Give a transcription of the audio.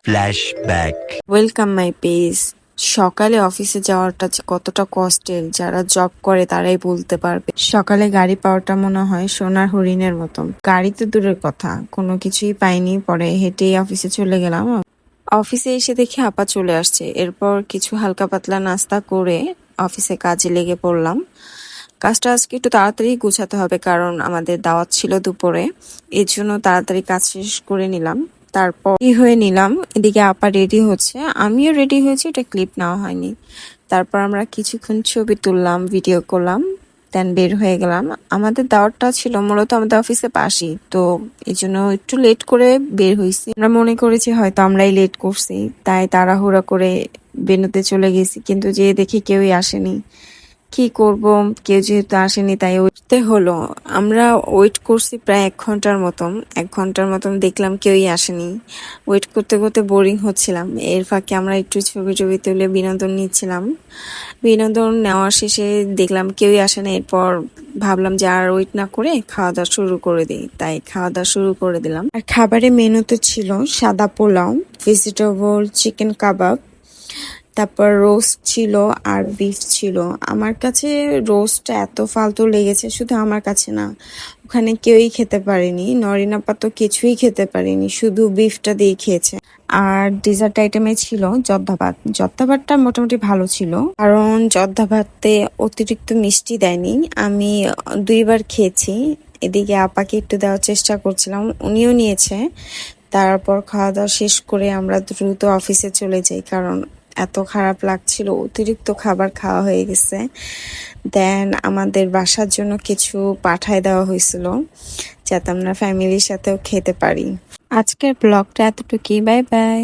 Flashback. Welcome my page. সকালে অফিসে যাওয়াটা যে কতটা কষ্টের যারা জব করে তারাই বলতে পারবে। সকালে গাড়ি পাওয়াটা মনে হয় সোনার হরিণের মতন। গাড়ি তো দূরের কথা, কোনো কিছুই পাইনি, পরে হেঁটেই অফিসে চলে গেলাম। অফিসে এসে দেখি আপা চলে আসছে, এরপর কিছু হালকা পাতলা নাস্তা করে অফিসে কাজে লেগে পড়লাম। কাজটা আজকে একটু তাড়াতাড়ি গুছাতে হবে কারণ আমাদের দাওয়াত ছিল দুপুরে, এর জন্য তাড়াতাড়ি কাজ শেষ করে নিলাম। তারপর হয়ে নিলাম, এদিকে আপা রেডি হচ্ছে, আমিও রেডি হয়েছি, এটা ক্লিপ নেওয়া হয়নি। তারপর আমরা কিছুক্ষণ ছবি তুললাম, ভিডিও করলাম, দেন বের হয়ে গেলাম। আমাদের দাওয়াতটা ছিল মূলত আমাদের অফিসে পাশেই, তো এই জন্য একটু লেট করে বের হয়েছি। আমরা মনে করেছি হয়তো আমরাই লেট করছি, তাই তাড়াহুড়া করে বেরোতে চলে গেছি, কিন্তু যে দেখি কেউই আসেনি। কি করব, কেউ যেহেতু আসেনি তাই উঠতে হলো। আমরা ওয়েট করছি প্রায় 1 ঘন্টার মতন দেখলাম কেউই আসেনি। ওয়েট করতে করতে বোরিং হচ্ছিলাম, এর ফাঁকে আমরা একটু ছবি টবি তুলে বিনোদন নিচ্ছিলাম। বিনোদন নেওয়ার শেষে দেখলাম কেউই আসে না, এরপর ভাবলাম যে আর ওয়েট না করে খাওয়া দাওয়া শুরু করে দিই, তাই খাওয়া দাওয়া শুরু করে দিলাম। আর খাবারের মেনুতে ছিল সাদা পোলাও, ভেজিটেবল, চিকেন কাবাব, তারপর রোস্ট ছিল আর বিফ ছিল। আমার কাছে রোস্টটা এত ফালতু লেগেছে, শুধু আমার কাছে না, ওখানে কেউই খেতে পারেনি। নরিন আপা তো কিছুই খেতে পারেনি, শুধু বিফটা দিয়ে খেয়েছে। আর ডেজার্ট আইটেমে ছিল জর্দা ভাত। জর্দা ভাতটা মোটামুটি ভালো ছিল, কারণ জর্দা ভাতে অতিরিক্ত মিষ্টি দেয়নি। আমি 2বার খেয়েছি। এদিকে আপাকে একটু দেওয়ার চেষ্টা করছিলাম, উনিও নিয়েছে। তারপর খাওয়া দাওয়া শেষ করে আমরা দ্রুত অফিসে চলে যাই, কারণ এত খারাপ লাগছিল, অতিরিক্ত খাবার খাওয়া হয়ে গেছে। দেন আমাদের বাসার জন্য কিছু পাঠায় দেওয়া হয়েছিল, যাতে আমরা ফ্যামিলির সাথেও খেতে পারি। আজকের ব্লগটা এতটুকুই, বাই বাই।